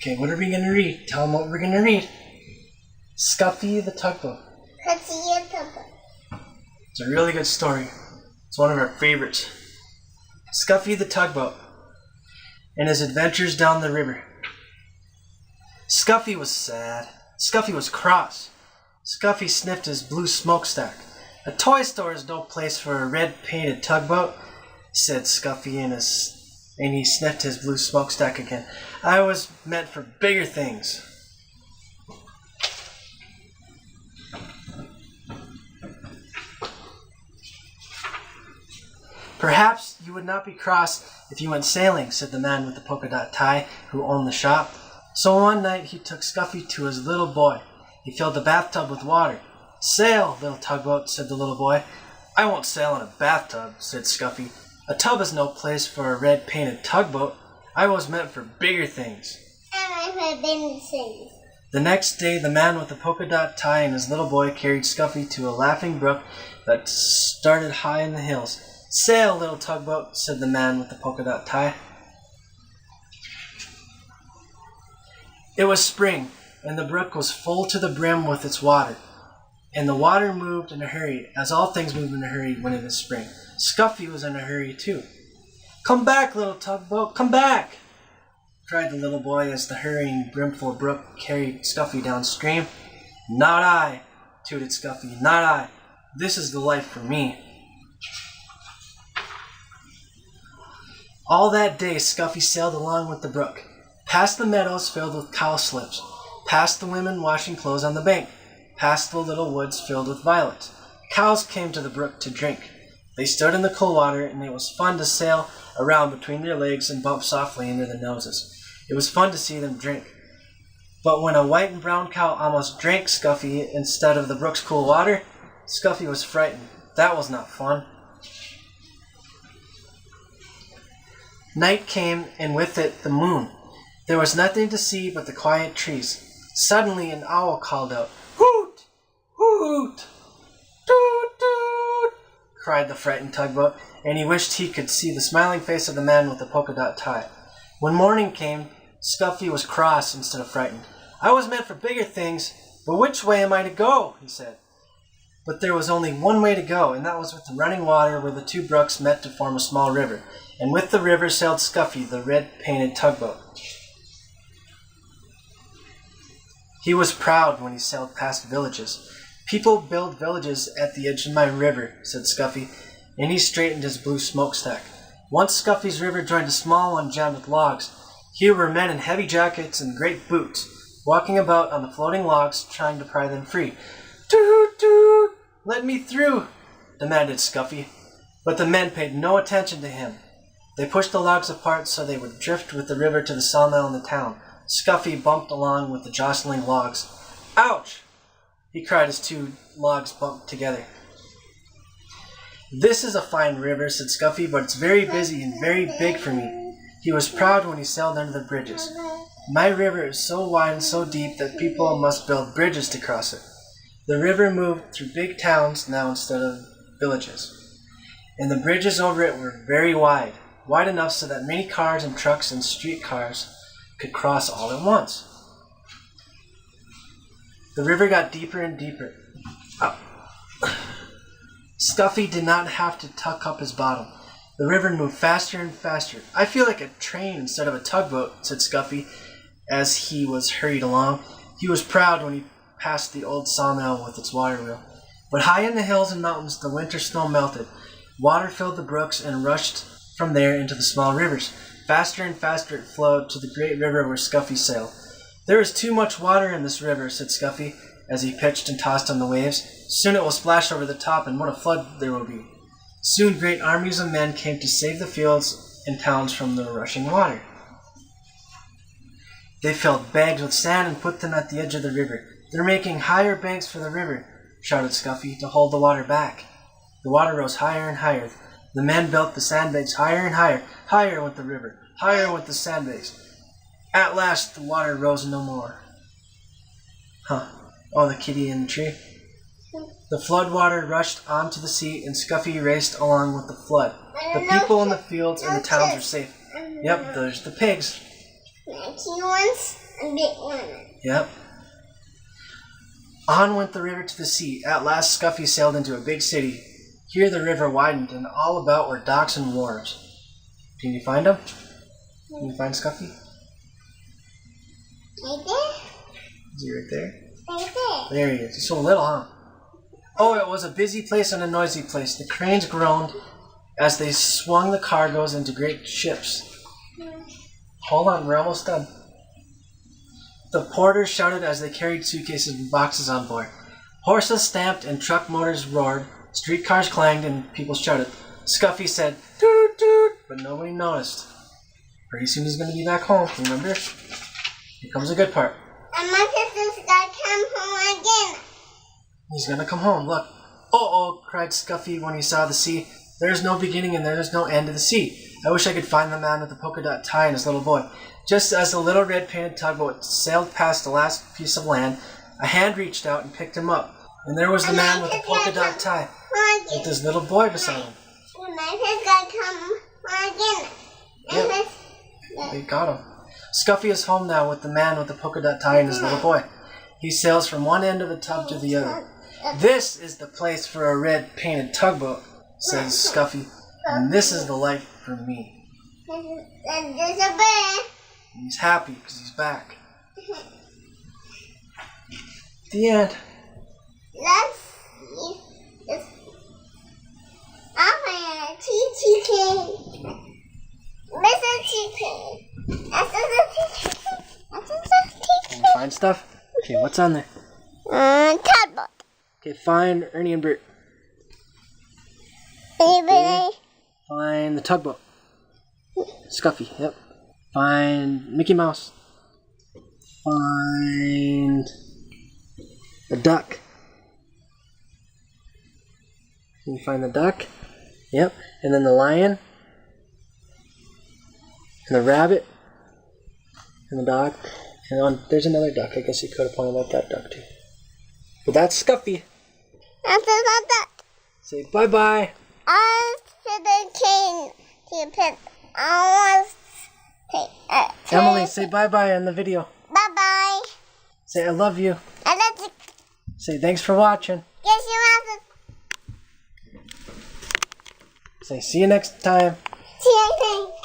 Okay, what are we going to read? Tell them what we're going to read. Scuffy the Tugboat. It's a really good story. It's one of our favorites. Scuffy the Tugboat and his adventures down the river. Scuffy was sad. Scuffy was cross. Scuffy sniffed his blue smokestack. A toy store is no place for a red-painted tugboat, said Scuffy, and he sniffed his blue smokestack again. I was meant for bigger things. Perhaps you would not be cross if you went sailing, said the man with the polka dot tie who owned the shop. So one night he took Scuffy to his little boy. He filled the bathtub with water. Sail, little tugboat, said the little boy. I won't sail in a bathtub, said Scuffy. A tub is no place for a red-painted tugboat. I was meant for bigger things. The next day, the man with the polka dot tie and his little boy carried Scuffy to a laughing brook that started high in the hills. Sail, little tugboat, said the man with the polka dot tie. It was spring, and the brook was full to the brim with its water. And the water moved in a hurry, as all things move in a hurry when it is spring. Scuffy was in a hurry too. Come back, little tugboat, come back, cried the little boy as the hurrying, brimful brook carried Scuffy downstream. Not I, tooted Scuffy, not I. This is the life for me. All that day Scuffy sailed along with the brook, past the meadows filled with cowslips, past the women washing clothes on the bank, past the little woods filled with violets. Cows came to the brook to drink. They stood in the cool water, and it was fun to sail around between their legs and bump softly into their noses. It was fun to see them drink. But when a white and brown cow almost drank Scuffy instead of the brook's cool water, Scuffy was frightened. That was not fun. Night came, and with it the moon. There was nothing to see but the quiet trees. Suddenly an owl called out, "Hoot! Hoot! Toot! Toot!" cried the frightened tugboat, and he wished he could see the smiling face of the man with the polka dot tie. When morning came, Scuffy was cross instead of frightened. I was meant for bigger things, but which way am I to go? He said. But there was only one way to go, and that was with the running water where the two brooks met to form a small river. And with the river sailed Scuffy, the red-painted tugboat. He was proud when he sailed past villages. People build villages at the edge of my river, said Scuffy, and he straightened his blue smokestack. Once Scuffy's river joined a small one jammed with logs. Here were men in heavy jackets and great boots, walking about on the floating logs, trying to pry them free. Toot, toot! Let me through, demanded Scuffy. But the men paid no attention to him. They pushed the logs apart so they would drift with the river to the sawmill in the town. Scuffy bumped along with the jostling logs. Ouch! He cried as two logs bumped together. This is a fine river, said Scuffy, but it's very busy and very big for me. He was proud when he sailed under the bridges. My river is so wide and so deep that people must build bridges to cross it. The river moved through big towns now instead of villages. And the bridges over it were very wide enough so that many cars and trucks and streetcars could cross all at once. The river got deeper and deeper. Scuffy did not have to tuck up his bottom. The river moved faster and faster. I feel like a train instead of a tugboat, said Scuffy as he was hurried along. He was proud when he passed the old sawmill with its water wheel. But high in the hills and mountains the winter snow melted. Water filled the brooks and rushed from there into the small rivers. Faster and faster it flowed to the great river where Scuffy sailed. There is too much water in this river, said Scuffy, as he pitched and tossed on the waves. Soon it will splash over the top, and what a flood there will be. Soon great armies of men came to save the fields and towns from the rushing water. They filled bags with sand and put them at the edge of the river. They're making higher banks for the river, shouted Scuffy, to hold the water back. The water rose higher and higher. The men built the sandbags higher and higher. Higher went the river. Higher went the sandbags. At last the water rose no more. Oh, the kitty in the tree. The flood water rushed onto the sea, and Scuffy raced along with the flood. The people in the fields and the towns were safe. Yep, there's the pigs. Cute ones? A big one. Yep. On went the river to the sea. At last Scuffy sailed into a big city. Here the river widened, and all about were docks and wharves. Can you find them? Can you find Scuffy? Right there? Is he right there? Right there. There he is. He's so little, huh? Oh, it was a busy place and a noisy place. The cranes groaned as they swung the cargoes into great ships. Hold on, we're almost done. The porters shouted as they carried suitcases and boxes on board. Horses stamped and truck motors roared. Streetcars clanged and people shouted. Scuffy said, toot toot, but nobody noticed. Pretty soon he's going to be back home, remember? Here comes the good part. And my sister's gonna come home again. He's going to come home, look. Oh, cried Scuffy when he saw the sea. There's no beginning and there's no end to the sea. I wish I could find the man with the polka dot tie and his little boy. Just as the little red painted tugboat sailed past the last piece of land, a hand reached out and picked him up. And there was the man with the polka dot tie, with his little boy beside him. And my sister's gonna come home again. Yep. They got him. Scuffy is home now with the man with the polka dot tie and his little boy. He sails from one end of the tub to the other. This is the place for a red painted tugboat, says Scuffy. And this is the life for me. And there's a bear. He's happy because he's back. The end. Let's see. I'm a chicken. Mr. Chicken. That's a chicken. Can you find stuff? Okay, what's on there? Tugboat. Okay, find Ernie and Bert. Anybody? Find the tugboat. Scuffy, yep. Find Mickey Mouse. Find the duck. Can you find the duck? Yep. And then the lion. And the rabbit. And the dog. And there's another duck. I guess you could have pointed out that duck too. But that's Scuffy. That's not that. Say bye-bye. I said the king to put almost. Emily, say bye-bye in the video. Bye-bye. Say I love you. I love you. Say thanks for watching. Yes, you have to. Say see you next time. See you next time.